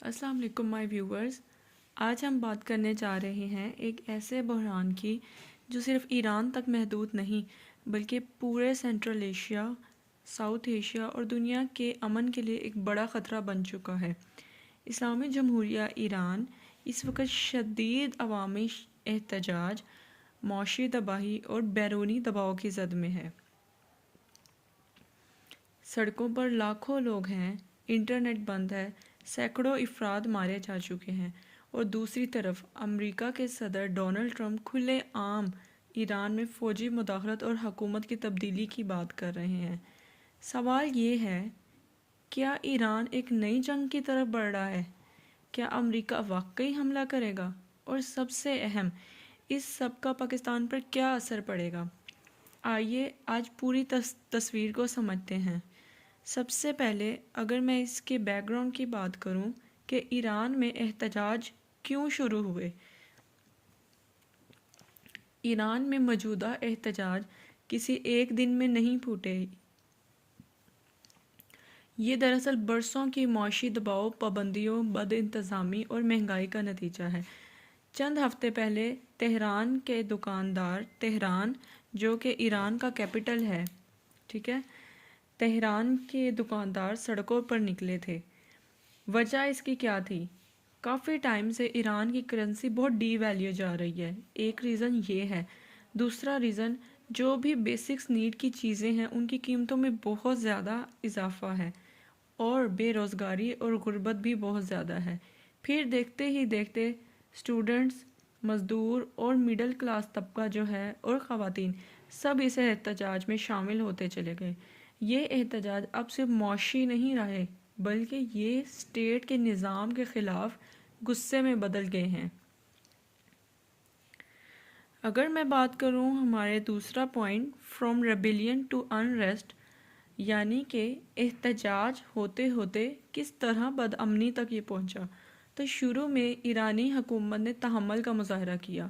السلام علیکم مائی ویورز. آج ہم بات کرنے جا رہے ہیں ایک ایسے بحران کی جو صرف ایران تک محدود نہیں بلکہ پورے سینٹرل ایشیا، ساؤتھ ایشیا اور دنیا کے امن کے لیے ایک بڑا خطرہ بن چکا ہے. اسلامی جمہوریہ ایران اس وقت شدید عوامی احتجاج، معاشی تباہی اور بیرونی دباؤ کی زد میں ہے. سڑکوں پر لاکھوں لوگ ہیں، انٹرنیٹ بند ہے، سینکڑوں افراد مارے جا چکے ہیں، اور دوسری طرف امریکہ کے صدر ڈونلڈ ٹرمپ کھلے عام ایران میں فوجی مداخلت اور حکومت کی تبدیلی کی بات کر رہے ہیں. سوال یہ ہے، کیا ایران ایک نئی جنگ کی طرف بڑھ رہا ہے؟ کیا امریکہ واقعی حملہ کرے گا؟ اور سب سے اہم، اس سب کا پاکستان پر کیا اثر پڑے گا؟ آئیے آج پوری تصویر کو سمجھتے ہیں. سب سے پہلے اگر میں اس کے بیک گراؤنڈ کی بات کروں کہ ایران میں احتجاج کیوں شروع ہوئے. ایران میں موجودہ احتجاج کسی ایک دن میں نہیں پھوٹے. یہ دراصل برسوں کی معاشی دباؤ، پابندیوں، بد انتظامی اور مہنگائی کا نتیجہ ہے. چند ہفتے پہلے تہران کے دکاندار، تہران جو کہ ایران کا کیپٹل ہے، ٹھیک ہے، تہران کے دکاندار سڑکوں پر نکلے تھے. وجہ اس کی کیا تھی؟ کافی ٹائم سے ایران کی کرنسی بہت ڈی ویلیو جا رہی ہے. ایک ریزن یہ ہے. دوسرا ریزن، جو بھی بیسکس نیڈ کی چیزیں ہیں ان کی قیمتوں میں بہت زیادہ اضافہ ہے، اور بے روزگاری اور غربت بھی بہت زیادہ ہے. پھر دیکھتے ہی دیکھتے اسٹوڈنٹس، مزدور اور مڈل کلاس طبقہ جو ہے اور خواتین سب اس احتجاج میں شامل ہوتے چلے گئے. یہ احتجاج اب صرف معاشی نہیں رہے بلکہ یہ اسٹیٹ کے نظام کے خلاف غصے میں بدل گئے ہیں. اگر میں بات کروں ہمارے دوسرا point, from rebellion to unrest, یعنی کہ احتجاج ہوتے ہوتے کس طرح بدامنی تک یہ پہنچا، تو شروع میں ایرانی حکومت نے تحمل کا مظاہرہ کیا،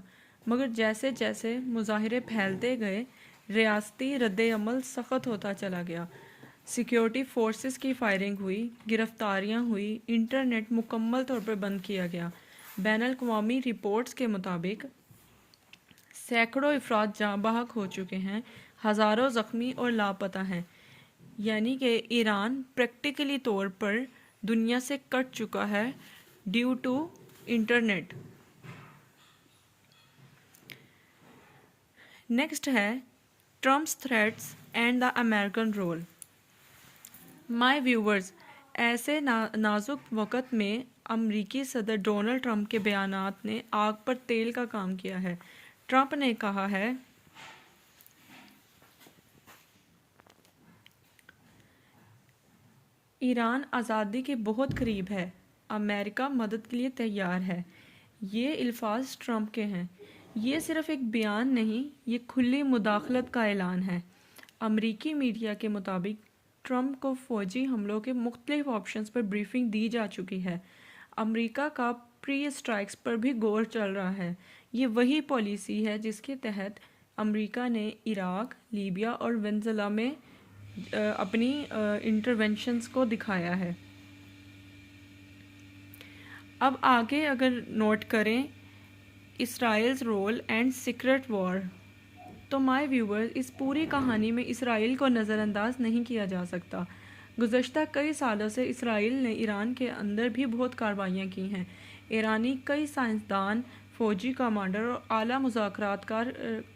مگر جیسے جیسے مظاہرے پھیلتے گئے ریاستی رد عمل سخت ہوتا چلا گیا. سیکیورٹی فورسز کی فائرنگ ہوئی، گرفتاریاں ہوئی، انٹرنیٹ مکمل طور پر بند کیا گیا. بین الاقوامی رپورٹس کے مطابق سینکڑوں افراد جاں بحق ہو چکے ہیں، ہزاروں زخمی اور لاپتہ ہیں. یعنی کہ ایران پریکٹیکلی طور پر دنیا سے کٹ چکا ہے ڈیو ٹو انٹرنیٹ. نیکسٹ ہے Trump's threats and the American role. My viewers, ایسے نازک وقت میں امریکی صدر ڈونلڈ ٹرمپ کے بیانات نے آگ پر تیل کا کام کیا ہے. ٹرمپ نے کہا ہے ایران آزادی کے بہت قریب ہے، امریکہ مدد کے لیے تیار ہے. یہ الفاظ ٹرمپ کے ہیں. یہ صرف ایک بیان نہیں، یہ کھلی مداخلت کا اعلان ہے. امریکی میڈیا کے مطابق ٹرمپ کو فوجی حملوں کے مختلف آپشنز پر بریفنگ دی جا چکی ہے. امریکہ کا پری اسٹرائکس پر بھی غور چل رہا ہے. یہ وہی پالیسی ہے جس کے تحت امریکہ نے عراق، لیبیا اور وینزویلا میں اپنی انٹرونشنز کو دکھایا ہے. اب آگے اگر نوٹ کریں اسرائیل's رول اینڈ سیکرٹ وار، تو مائی ویورز، اس پوری کہانی میں اسرائیل کو نظر انداز نہیں کیا جا سکتا. گزشتہ کئی سالوں سے اسرائیل نے ایران کے اندر بھی بہت کارروائیاں کی ہیں. ایرانی کئی سائنسدان، فوجی کمانڈر اور اعلیٰ مذاکرات کار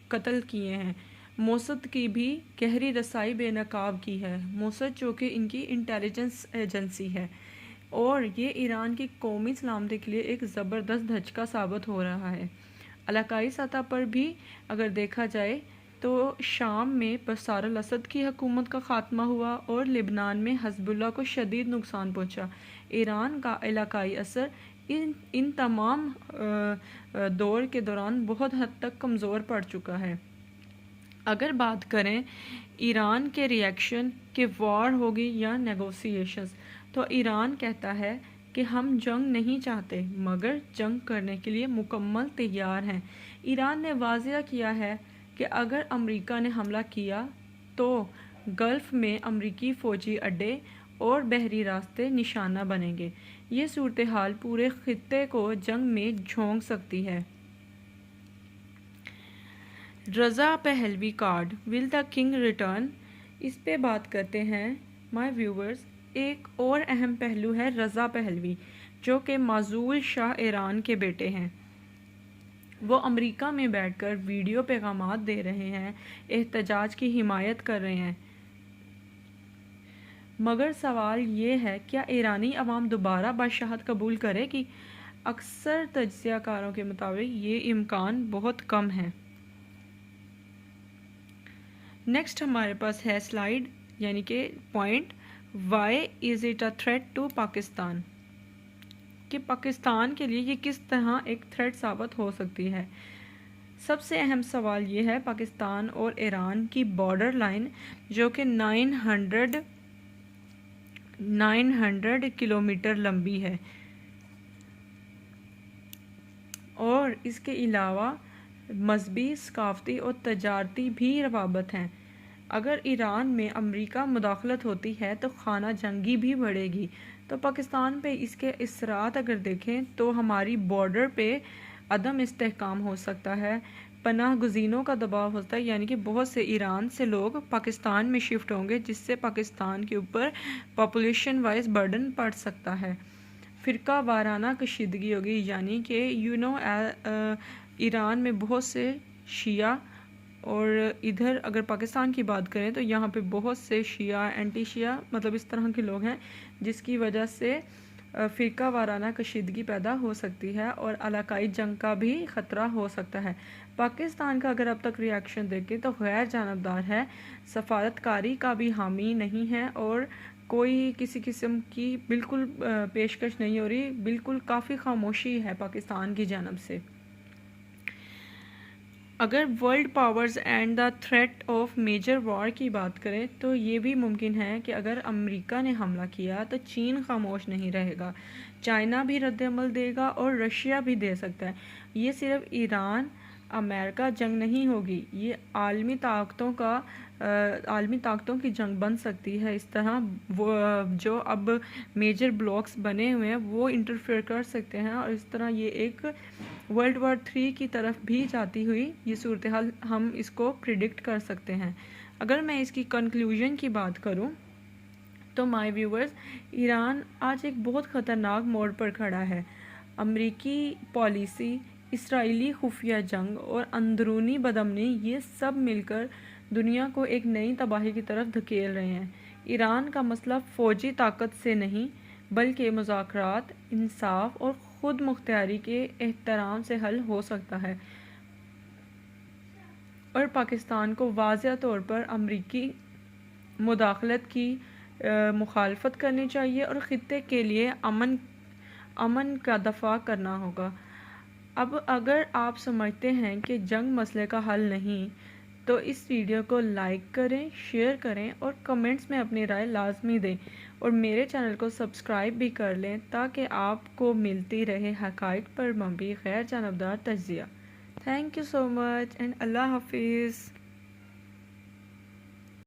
قتل کیے ہیں. موسد کی بھی گہری رسائی بے نقاب کی ہے. موسد جو کہ ان کی انٹیلیجنس ایجنسی ہے، اور یہ ایران کی قومی سلامتی کے لیے ایک زبردست دھچکا ثابت ہو رہا ہے. علاقائی سطح پر بھی اگر دیکھا جائے تو شام میں بشار الاسد کی حکومت کا خاتمہ ہوا اور لبنان میں حزب اللہ کو شدید نقصان پہنچا. ایران کا علاقائی اثر ان تمام دور کے دوران بہت حد تک کمزور پڑ چکا ہے. اگر بات کریں ایران کے ریئیکشن کہ وار ہوگی یا نیگوسیشنز، تو ایران کہتا ہے کہ ہم جنگ نہیں چاہتے مگر جنگ کرنے کے لیے مکمل تیار ہیں. ایران نے واضح کیا ہے کہ اگر امریکہ نے حملہ کیا تو گلف میں امریکی فوجی اڈے اور بحری راستے نشانہ بنیں گے۔ یہ صورتحال پورے خطے کو جنگ میں جھونک سکتی ہے۔ Reza Pahlavi card, will the king return? اس پہ بات کرتے ہیں مائی ویورز۔ ایک اور اہم پہلو ہے رضا پہلوی، جو کہ معزول شاہ ایران کے بیٹے ہیں۔ وہ امریکہ میں بیٹھ کر ویڈیو پیغامات دے رہے ہیں، احتجاج کی حمایت کر رہے ہیں۔ مگر سوال یہ ہے، کیا ایرانی عوام دوبارہ بادشاہت قبول کرے گی؟ اکثر تجزیہ کاروں کے مطابق یہ امکان بہت کم ہے۔ نیکسٹ ہمارے پاس ہے سلائیڈ، یعنی کہ point, why is it a threat to Pakistan? کہ پاکستان کے لیے یہ کس طرح ایک تھریٹ ثابت ہو سکتی ہے۔ سب سے اہم سوال یہ ہے، پاکستان اور ایران کی بارڈر لائن جو کہ 900 کلومیٹر لمبی ہے، اور اس کے علاوہ مذہبی، ثقافتی اور تجارتی بھی روابط ہیں۔ اگر ایران میں امریکہ مداخلت ہوتی ہے تو خانہ جنگی بھی بڑھے گی۔ تو پاکستان پہ اس کے اثرات اگر دیکھیں تو ہماری بارڈر پہ عدم استحکام ہو سکتا ہے، پناہ گزینوں کا دباؤ ہوتا ہے، یعنی کہ بہت سے ایران سے لوگ پاکستان میں شفٹ ہوں گے، جس سے پاکستان کے اوپر پاپولیشن وائز برڈن پڑ سکتا ہے۔ فرقہ وارانہ کشیدگی ہوگی، یعنی کہ ایران میں بہت سے شیعہ، اور ادھر اگر پاکستان کی بات کریں تو یہاں پہ بہت سے شیعہ، اینٹی شیعہ، مطلب اس طرح کے لوگ ہیں، جس کی وجہ سے فرقہ وارانہ کشیدگی پیدا ہو سکتی ہے اور علاقائی جنگ کا بھی خطرہ ہو سکتا ہے۔ پاکستان کا اگر اب تک ری ایکشن دیکھیں تو غیر جانبدار ہے، سفارتکاری کا بھی حامی نہیں ہے، اور کوئی کسی قسم کی بالکل پیشکش نہیں ہو رہی، بالکل کافی خاموشی ہے پاکستان کی جانب سے۔ اگر world powers and the threat of major war کی بات کریں تو یہ بھی ممکن ہے کہ اگر امریکہ نے حملہ کیا تو چین خاموش نہیں رہے گا، چائنا بھی رد عمل دے گا اور رشیا بھی دے سکتا ہے۔ یہ صرف ایران امریکہ جنگ نہیں ہوگی، یہ عالمی طاقتوں کی جنگ بن سکتی ہے۔ اس طرح وہ جو اب میجر بلاکس بنے ہوئے ہیں وہ انٹرفیئر کر سکتے ہیں، اور اس طرح یہ ایک ورلڈ وار 3 کی طرف بھی جاتی ہوئی یہ صورتحال ہم اس کو پریڈکٹ کر سکتے ہیں۔ اگر میں اس کی کنکلوژن کی بات کروں تو مائی ویورز، ایران آج ایک بہت خطرناک موڑ پر کھڑا ہے۔ امریکی پالیسی، اسرائیلی خفیہ جنگ اور اندرونی بدامنی، یہ سب مل کر دنیا کو ایک نئی تباہی کی طرف دھکیل رہے ہیں۔ ایران کا مسئلہ فوجی طاقت سے نہیں بلکہ مذاکرات، انصاف اور خود مختاری کے احترام سے حل ہو سکتا ہے، اور پاکستان کو واضح طور پر امریکی مداخلت کی مخالفت کرنی چاہیے اور خطے کے لیے امن کا دفاع کرنا ہوگا۔ اب اگر آپ سمجھتے ہیں کہ جنگ مسئلے کا حل نہیں تو اس ویڈیو کو لائک کریں، شیئر کریں اور کمنٹس میں اپنی رائے لازمی دیں، اور میرے چینل کو سبسکرائب بھی کر لیں تاکہ آپ کو ملتی رہے حقائق پر مبنی غیر جانبدار تجزیہ۔ Thank you so much and اللہ حافظ۔